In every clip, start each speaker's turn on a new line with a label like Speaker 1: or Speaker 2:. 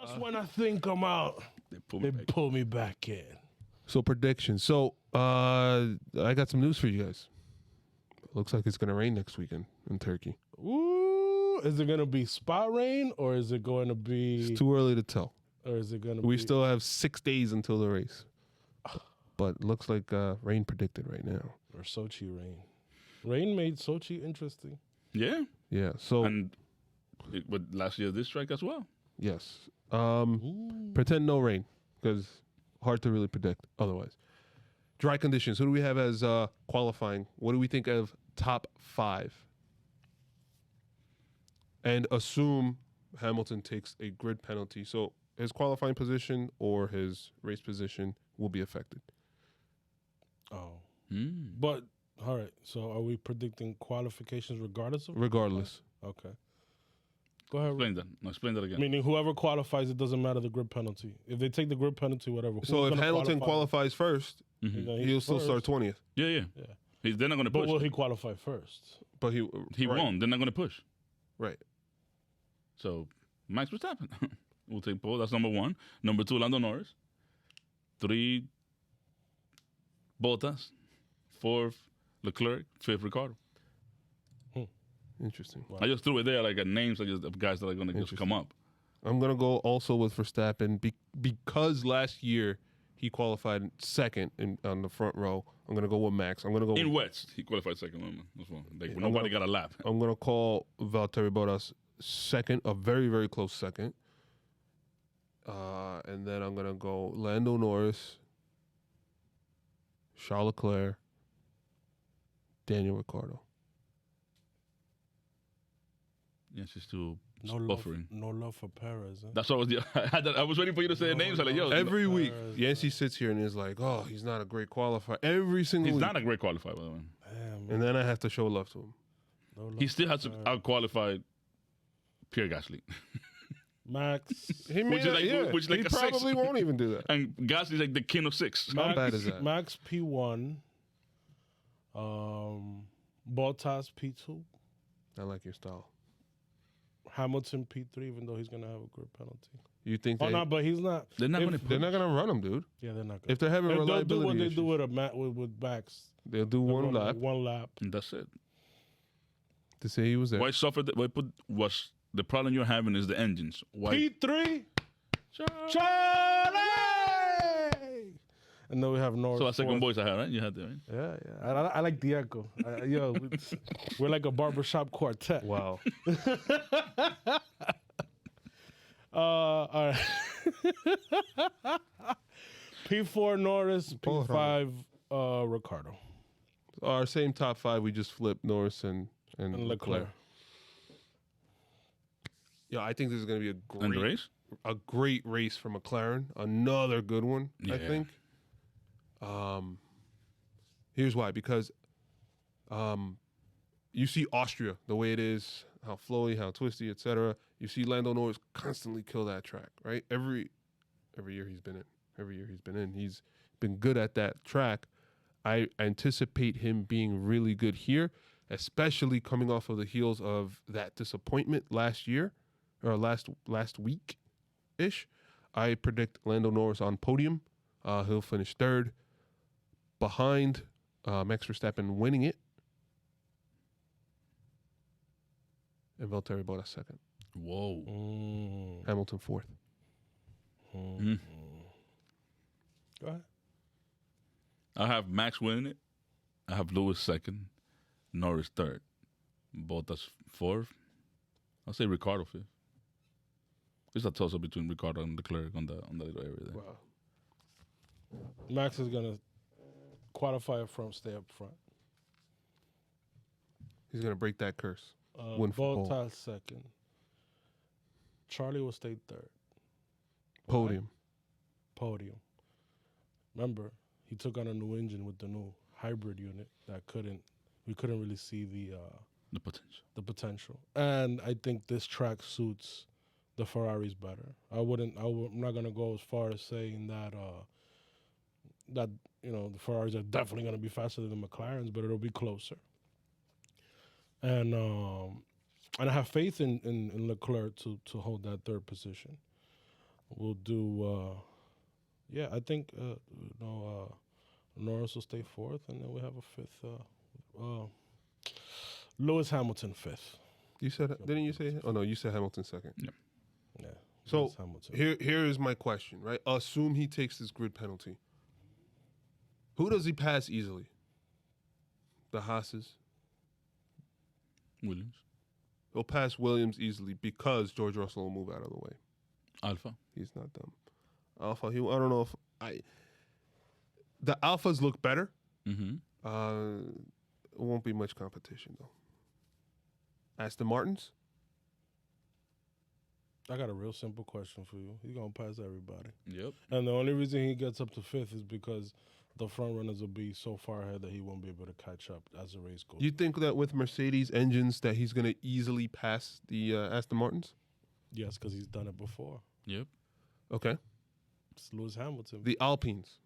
Speaker 1: Just when I think I'm out, they pull me back in.
Speaker 2: So predictions. So I got some news for you guys. Looks like it's gonna rain next weekend in Turkey.
Speaker 1: Ooh, is it gonna be spot rain or is it going to be?
Speaker 2: It's too early to tell.
Speaker 1: Or is it gonna?
Speaker 2: We still have 6 days until the race, but looks like rain predicted right now.
Speaker 1: Or Sochi rain. Rain made Sochi interesting.
Speaker 3: Yeah.
Speaker 2: Yeah. So
Speaker 3: And with last year's this strike as well.
Speaker 2: yes. Pretend no rain because hard to really predict otherwise. Dry conditions. Who do we have as qualifying? What do we think of top 5? And assume Hamilton takes a grid penalty. So his qualifying position or his race position will be affected.
Speaker 1: Oh. But, all right. So are we predicting qualifications regardless of?
Speaker 2: Regardless.
Speaker 1: Okay. Go ahead.
Speaker 3: Explain that. No, explain that again.
Speaker 1: Meaning whoever qualifies, it doesn't matter the grid penalty. If they take the grid penalty, whatever.
Speaker 2: So if Hamilton qualifies first, he'll still start 20th.
Speaker 3: Yeah. They're not going to push.
Speaker 1: But will he qualify first?
Speaker 2: But he right.
Speaker 3: won't. They're not going to push.
Speaker 2: Right.
Speaker 3: So Max Verstappen will take pole. That's number 1. Number 2, Lando Norris. 3, Bottas. 4th, Leclerc. 5th, Ricardo.
Speaker 2: Interesting.
Speaker 3: Wow. I just threw it there like names of guys that are going to just come up.
Speaker 2: I'm going to go also with Verstappen because last year he qualified second on the front row. I'm going to go with Max. I'm going to go
Speaker 3: in West. He qualified second. That's one. Like, nobody got a lap.
Speaker 2: I'm going to call Valtteri Bottas second, a very, very close second. And then I'm going to go Lando Norris, Charles Leclerc, Daniel Ricciardo.
Speaker 3: Yeah, she's still buffering.
Speaker 1: No love for Perez. Huh?
Speaker 3: That's what I was waiting for you to say the names. I was like, yo.
Speaker 2: Every week, Yancey sits here and is like, oh, he's not a great qualifier. Every single week.
Speaker 3: He's not a great qualifier, by the way.
Speaker 1: Damn,
Speaker 2: and then I have to show love to him.
Speaker 3: He still has to out-qualify Pierre Gasly.
Speaker 1: Max.
Speaker 2: Which is like he probably
Speaker 3: 6.
Speaker 2: won't even do that.
Speaker 3: And Gasly's like the king of 6.
Speaker 2: How bad is that?
Speaker 1: Max P1. Bottas P2.
Speaker 2: I like your style.
Speaker 1: Hamilton P3, even though he's going to have a grid penalty.
Speaker 2: You think
Speaker 1: no, but he's not.
Speaker 3: They're not going to
Speaker 2: run him, dude.
Speaker 1: Yeah, they're not going to.
Speaker 2: If they're having reliability
Speaker 1: they'll do what
Speaker 2: issues.
Speaker 1: they do with Max.
Speaker 2: They'll do one lap.
Speaker 1: One lap.
Speaker 3: And that's it.
Speaker 2: To say he was there.
Speaker 3: Why was the problem you're having is the engines. Why?
Speaker 1: P3. Charlie! And then we have Norris.
Speaker 3: So that's second voice I had, right? You had that, right?
Speaker 1: Yeah. I like the echo. We're like a barbershop quartet.
Speaker 2: Wow.
Speaker 1: All right. P4 Norris, P5 Ricardo.
Speaker 2: Our same top 5, we just flipped Norris and Leclerc. Yeah, I think this is going to be a great race for McLaren. Another good one, I think. Here's why. Because you see Austria, the way it is, how flowy, how twisty, etc. You see Lando Norris constantly kill that track, right? Every year he's been in. He's been good at that track. I anticipate him being really good here, especially coming off of the heels of that disappointment last year or last week-ish. I predict Lando Norris on podium. He'll finish 3rd, behind Max Verstappen winning it, and Valtteri Bottas 2nd.
Speaker 3: Whoa.
Speaker 2: Hamilton 4th.
Speaker 1: Go ahead.
Speaker 3: I have Max winning it. I have Lewis 2nd, Norris 3rd, Bottas 4th. I'll say Ricardo 5th. It's a toss-up between Ricardo and Leclerc on the little area there.
Speaker 1: Wow. Max is going to qualify up front, stay up front.
Speaker 2: He's going to break that curse. Win for pole.
Speaker 1: Bottas 2nd. Charlie will stay 3rd.
Speaker 2: Podium.
Speaker 1: Remember, he took on a new engine with the new hybrid unit that we couldn't really see the potential. And I think this track suits the Ferraris better. I'm not gonna go as far as saying that the Ferraris are definitely gonna be faster than the McLarens, but it'll be closer. And I have faith in Leclerc to hold that 3rd position. We'll do. I think Norris will stay fourth, and then we have a fifth. Lewis Hamilton fifth.
Speaker 2: You said, didn't you say? Oh no, you said Hamilton second.
Speaker 3: Yeah.
Speaker 1: Yeah.
Speaker 2: So
Speaker 1: Lewis Hamilton.
Speaker 2: here is my question, right? Assume he takes this grid penalty. Who does he pass easily? The Haas's.
Speaker 3: Williams.
Speaker 2: He'll pass Williams easily because George Russell will move out of the way.
Speaker 3: Alpha.
Speaker 2: He's not dumb. Alpha. I don't know if the Alphas look better.
Speaker 3: Mm-hmm.
Speaker 2: It won't be much competition though. Aston Martins.
Speaker 1: I got a real simple question for you. He's gonna pass everybody,
Speaker 3: Yep.
Speaker 1: and the only reason he gets up to fifth is because the front runners will be so far ahead that he won't be able to catch up as the race goes.
Speaker 2: You think that with Mercedes engines that he's gonna easily pass the Aston Martins?
Speaker 1: Yes, because he's done it before.
Speaker 3: Yep.
Speaker 2: Okay.
Speaker 1: It's Lewis Hamilton.
Speaker 2: The Alpines.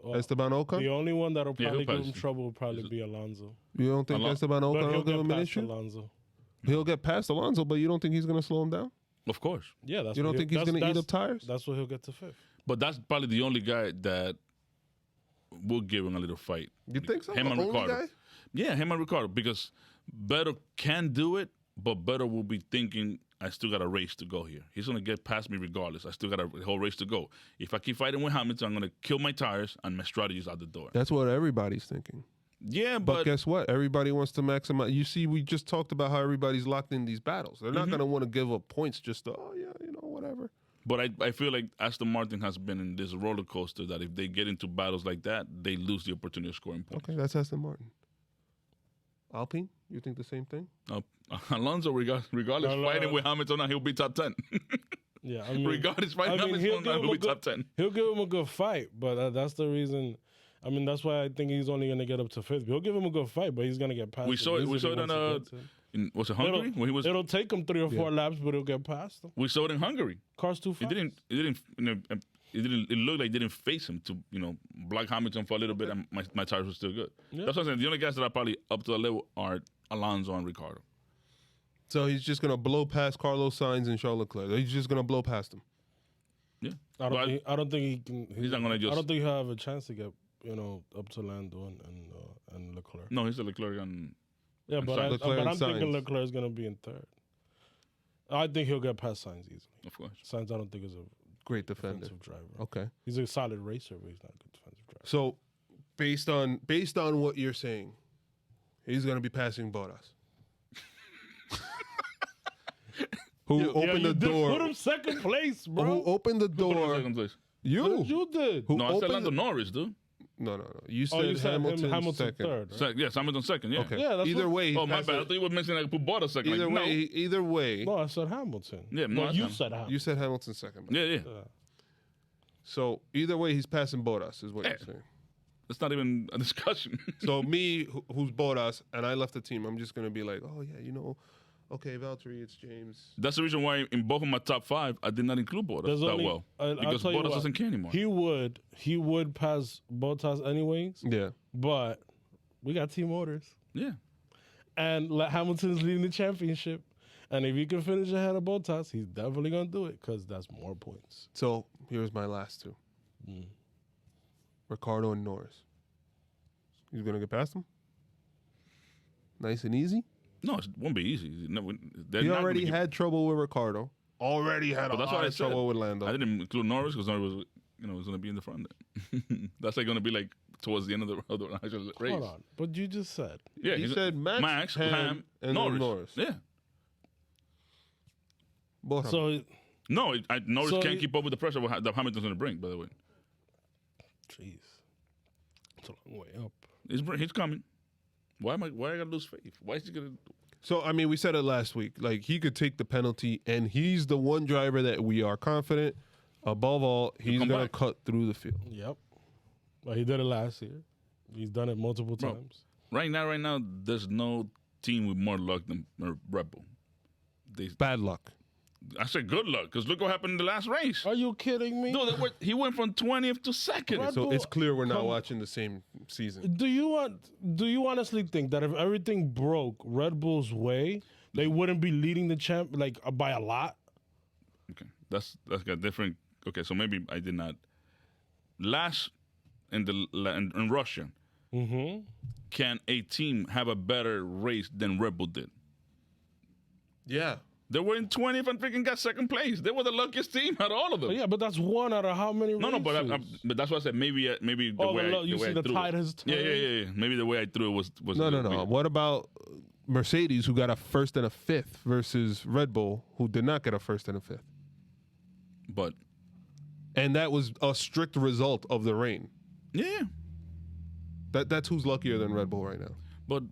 Speaker 1: Oh,
Speaker 2: Esteban Ocon.
Speaker 1: the only one that'll
Speaker 3: Yeah,
Speaker 1: probably
Speaker 3: he'll
Speaker 1: give him
Speaker 3: pass.
Speaker 1: trouble will probably be Alonso.
Speaker 2: You don't think Esteban
Speaker 1: But
Speaker 2: Ocon
Speaker 1: he'll
Speaker 2: will give
Speaker 1: get
Speaker 2: him an
Speaker 1: past
Speaker 2: issue?
Speaker 1: Alonso.
Speaker 2: He'll get past Alonso, but you don't think he's gonna slow him down?
Speaker 3: Of course.
Speaker 1: Yeah, that's
Speaker 2: You
Speaker 1: what
Speaker 2: don't think he's gonna eat up tires?
Speaker 1: That's what he'll get to fifth.
Speaker 3: But that's probably the only guy that will give him a little fight.
Speaker 2: You think so?
Speaker 3: Him
Speaker 2: The
Speaker 3: and
Speaker 2: only
Speaker 3: Ricardo.
Speaker 2: guy?
Speaker 3: Yeah, him and Ricardo. Because Beto can do it, but Beto will be thinking, I still got a race to go here. He's going to get past me regardless. I still got a whole race to go. If I keep fighting with Hamilton, I'm going to kill my tires and my strategy's out the door.
Speaker 2: That's what everybody's thinking.
Speaker 3: Yeah,
Speaker 2: But
Speaker 3: but
Speaker 2: guess what? Everybody wants to maximize. You see, we just talked about how everybody's locked in these battles. They're not going to want to give up points just to, whatever.
Speaker 3: But I feel like Aston Martin has been in this roller coaster that if they get into battles like that, they lose the opportunity of scoring points.
Speaker 2: Okay, that's Aston Martin. Alpine, you think the same thing?
Speaker 3: Alonso, regardless,
Speaker 1: No,
Speaker 3: fighting with Hamilton, he'll be top 10.
Speaker 1: Yeah, I mean,
Speaker 3: Regardless, fighting Hamilton, he'll be top 10.
Speaker 1: He'll give him a good fight, but that's the reason. I mean, that's why I think he's only going to get up to fifth. He'll give him a good fight, but he's going to get past.
Speaker 3: We saw it
Speaker 1: easily
Speaker 3: on
Speaker 1: once he gets in.
Speaker 3: was it Hungary? When he was,
Speaker 1: It'll take him 3 or 4 laps, but he'll get past him.
Speaker 3: we saw it in Hungary.
Speaker 1: Car's too fast.
Speaker 3: It looked like it didn't face him to, block Hamilton for a little bit, and my tires were still good.
Speaker 1: Yeah.
Speaker 3: That's what I'm saying. The only guys that are probably up to the level are Alonso and Ricardo.
Speaker 2: So he's just going to blow past Carlos Sainz and Charles Leclerc. He's just going to blow past them.
Speaker 3: Yeah.
Speaker 1: I don't think he can.
Speaker 3: He's not gonna just.
Speaker 1: I don't think he'll have a chance to get up to Lando and Leclerc.
Speaker 3: No, he's a Leclerc and.
Speaker 1: Yeah,
Speaker 3: and
Speaker 1: but
Speaker 3: Sainz.
Speaker 1: I'm thinking Leclerc is going to be in third. I think he'll get past Sainz easily.
Speaker 3: Of course.
Speaker 1: Sainz, I don't think is a
Speaker 2: Great defender.
Speaker 1: defensive driver.
Speaker 2: Okay.
Speaker 1: He's a solid racer, but he's not a good defensive driver.
Speaker 2: So based on what you're saying, he's going to be passing Bottas. Who opened the door?
Speaker 1: Put him second place, bro.
Speaker 2: Who opened the
Speaker 3: Who put him in
Speaker 2: door?
Speaker 3: second place?
Speaker 2: You.
Speaker 1: You did.
Speaker 2: Who
Speaker 3: No, I said
Speaker 2: opened
Speaker 3: Lando
Speaker 2: the-
Speaker 3: Norris, dude.
Speaker 2: No. You said,
Speaker 1: You said
Speaker 2: Hamilton second.
Speaker 1: third. Right?
Speaker 3: Yes, Hamilton second, yeah.
Speaker 2: Okay.
Speaker 1: Yeah, that's
Speaker 2: Either
Speaker 1: what-
Speaker 2: way.
Speaker 3: Oh, my bad. I thought you were mentioning I could put Bottas second.
Speaker 2: Either
Speaker 3: Like,
Speaker 2: way. Either way.
Speaker 1: No, I said Hamilton.
Speaker 3: Yeah, no,
Speaker 1: no,
Speaker 3: that's
Speaker 1: you
Speaker 3: Ham-
Speaker 1: said Hamilton.
Speaker 2: You said Hamilton second.
Speaker 3: No. Yeah.
Speaker 2: So either way, he's passing Bottas, is what
Speaker 3: Yeah.
Speaker 2: you're saying.
Speaker 3: It's not even a discussion.
Speaker 2: So me, who's Bottas, and I left the team, I'm just gonna be like, oh yeah, okay, Valtteri, it's James.
Speaker 3: That's the reason why in both of my top 5, I did not include Bottas
Speaker 1: There's
Speaker 3: that
Speaker 1: only-
Speaker 3: well.
Speaker 1: I'll
Speaker 3: Because
Speaker 1: tell you
Speaker 3: Bottas
Speaker 1: what,
Speaker 3: doesn't care anymore.
Speaker 1: He would pass Bottas anyways,
Speaker 2: Yeah.
Speaker 1: but we got team orders.
Speaker 3: Yeah.
Speaker 1: And Hamilton's leading the championship. And if he can finish ahead of Bottas, he's definitely going to do it because that's more points.
Speaker 2: So here's my last two. Ricardo and Norris. He's gonna get past them. Nice and easy.
Speaker 3: No, it won't be easy. No,
Speaker 2: He already had trouble with Ricardo. Already had
Speaker 3: But
Speaker 2: a
Speaker 3: that's
Speaker 2: lot
Speaker 3: what I
Speaker 2: of
Speaker 3: said.
Speaker 2: trouble with Lando.
Speaker 3: I didn't include Norris because Norris was, was going to be in the front. That's like going to be like towards the end of the actual race.
Speaker 1: Hold on. But you just said.
Speaker 3: Yeah,
Speaker 2: He
Speaker 3: he's-
Speaker 2: said Max, Ham, and then Norris.
Speaker 3: Yeah.
Speaker 2: Both of them.
Speaker 1: So,
Speaker 3: No, Norris
Speaker 1: So
Speaker 3: can't
Speaker 1: he-
Speaker 3: keep up with the pressure that Hamilton's going to bring, by the way.
Speaker 1: jeez. It's a long way up.
Speaker 3: He's coming. Why I got to lose faith? Why is he going to...
Speaker 2: So, I mean, we said it last week. Like, he could take the penalty, and he's the one driver that we are confident. Above all, he's
Speaker 3: come
Speaker 2: going to
Speaker 3: back.
Speaker 2: cut through the field.
Speaker 1: Yep. Well, he did it last year. He's done it multiple
Speaker 3: Bro.
Speaker 1: times.
Speaker 3: Right now, there's no team with more luck than Red Bull.
Speaker 2: Bad luck.
Speaker 3: I said good luck, because look what happened in the last race.
Speaker 1: Are you kidding me?
Speaker 3: No, he went from 20th to 2nd.
Speaker 1: Red
Speaker 2: So
Speaker 1: Bull-
Speaker 2: it's clear we're not
Speaker 1: come-
Speaker 2: watching the same season.
Speaker 1: Do you honestly think that if everything broke Red Bull's way, they wouldn't be leading the champ by a lot?
Speaker 3: Okay. That's a different. Okay, so maybe I did not. Last in Russia,
Speaker 1: Mm-hmm.
Speaker 3: can a team have a better race than Red Bull did?
Speaker 2: Yeah.
Speaker 3: They were in 20th and freaking got second place. They were the luckiest team out of all of them.
Speaker 1: But yeah, but that's one out of how many races?
Speaker 3: No, but that's why I said maybe the way
Speaker 1: you see the
Speaker 3: threw
Speaker 1: tide
Speaker 3: it.
Speaker 1: has turned.
Speaker 3: Yeah. Maybe the way I threw it was
Speaker 2: No.
Speaker 3: weird.
Speaker 2: What about Mercedes, who got a first and a fifth, versus Red Bull, who did not get a first and a fifth?
Speaker 3: But
Speaker 2: And that was a strict result of the rain.
Speaker 3: yeah,
Speaker 2: That's who's luckier than Red Bull right now.
Speaker 3: but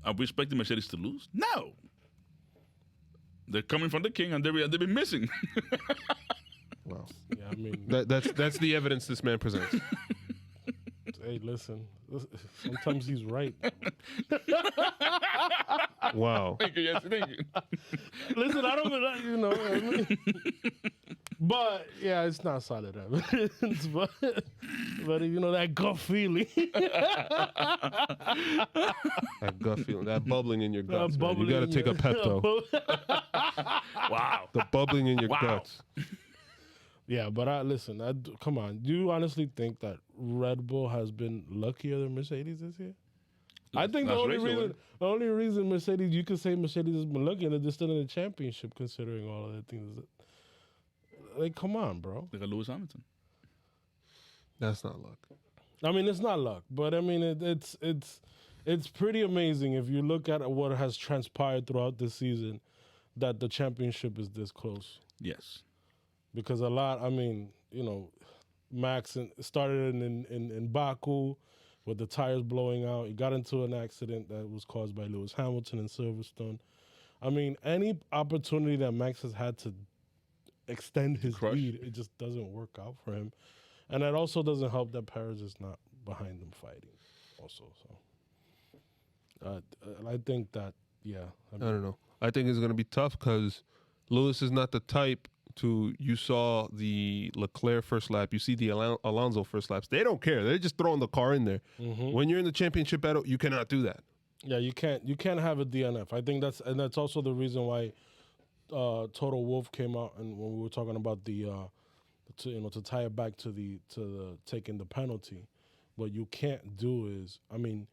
Speaker 3: are we expecting Mercedes to lose? No. They're coming from the king, and they've been missing.
Speaker 2: Wow.
Speaker 1: Yeah, I mean,
Speaker 2: That's the evidence this man presents.
Speaker 1: hey, listen. Sometimes he's right.
Speaker 2: Wow.
Speaker 3: Thank you.
Speaker 1: Listen, I don't, you know. I mean, but yeah, it's not solid evidence. But you know that gut feeling.
Speaker 2: That gut feeling, that bubbling in your guts. Man. You
Speaker 1: bubbling
Speaker 2: got to
Speaker 1: in
Speaker 2: take
Speaker 1: your-
Speaker 2: a Pepto.
Speaker 3: Wow.
Speaker 2: The bubbling in your
Speaker 3: Wow.
Speaker 2: guts.
Speaker 1: Yeah, but come on. Do you honestly think that Red Bull has been luckier than Mercedes this year? I think the
Speaker 3: Last
Speaker 1: only
Speaker 3: race, or
Speaker 1: only reason Mercedes, you could say Mercedes has been lucky, and they're still in the championship, considering all of the things. Like, come on, bro.
Speaker 3: They got Lewis Hamilton.
Speaker 2: That's not luck.
Speaker 1: I mean, it's not luck, but I mean, it's pretty amazing if you look at what has transpired throughout the season, that the championship is this close.
Speaker 3: Yes.
Speaker 1: Because I mean, you know, Max started in Baku with the tires blowing out. He got into an accident that was caused by Lewis Hamilton in Silverstone. I mean, any opportunity that Max has had to extend his
Speaker 3: Crush.
Speaker 1: lead, it just doesn't work out for him. And that also doesn't help that Perez is not behind them fighting also. So I think that, yeah.
Speaker 2: I don't know. I think it's going to be tough because Lewis is not the type to, you saw the Leclerc first lap, you see the Alonso first laps. They don't care. They're just throwing the car in there.
Speaker 1: Mm-hmm.
Speaker 2: When you're in the championship battle, you cannot do that.
Speaker 1: Yeah, you can't have a DNF. I think that's also the reason why Total Wolf came out, and when we were talking about the to tie it back to the taking the penalty, what you can't do is, I mean,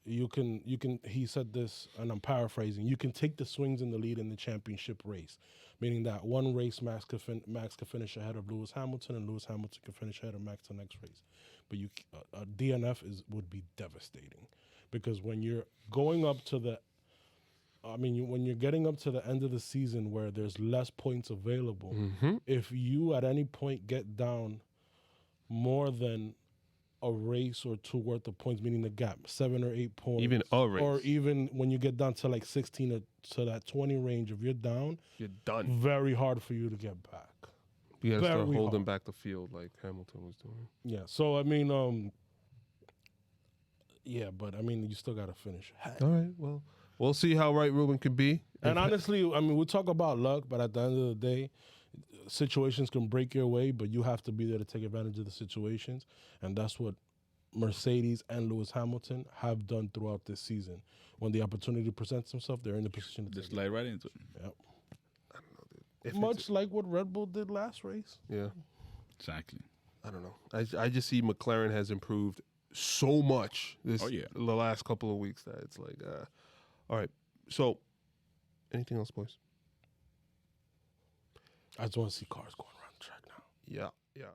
Speaker 1: you can he said this, and I'm paraphrasing, you can take the swings in the lead in the championship race, meaning that one race Max could finish ahead of Lewis Hamilton, and Lewis Hamilton could finish ahead of Max the next race. But a DNF would be devastating, because when you're going up to the when you're getting up to the end of the season where there's less points available, if you at any point get down more than a race or two worth of points, meaning the gap, 7 or 8 points,
Speaker 2: Even a race.
Speaker 1: or even when you get down to like 16 or to that 20 range, if you're down,
Speaker 2: You're done.
Speaker 1: very hard for you to get back.
Speaker 2: You got to start
Speaker 1: Very
Speaker 2: holding
Speaker 1: hard.
Speaker 2: back the field like Hamilton was doing.
Speaker 1: Yeah. So I mean, yeah, but I mean, you still got to finish.
Speaker 2: All right, well, we'll see how right Ruben can be.
Speaker 1: And honestly, I mean, we talk about luck, but at the end of the day, situations can break your way, but you have to be there to take advantage of the situations. And that's what Mercedes and Lewis Hamilton have done throughout this season. When the opportunity presents themselves, they're in the position to
Speaker 3: Just
Speaker 1: take
Speaker 3: slide right into it.
Speaker 1: it. Yep.
Speaker 2: If
Speaker 1: Much like what Red Bull did last race.
Speaker 2: Yeah,
Speaker 3: Exactly.
Speaker 2: I don't know. I just see McLaren has improved so much the last couple of weeks that it's like, all right. So, anything else, boys?
Speaker 1: I just want to see cars going around the track now.
Speaker 2: Yeah, yeah.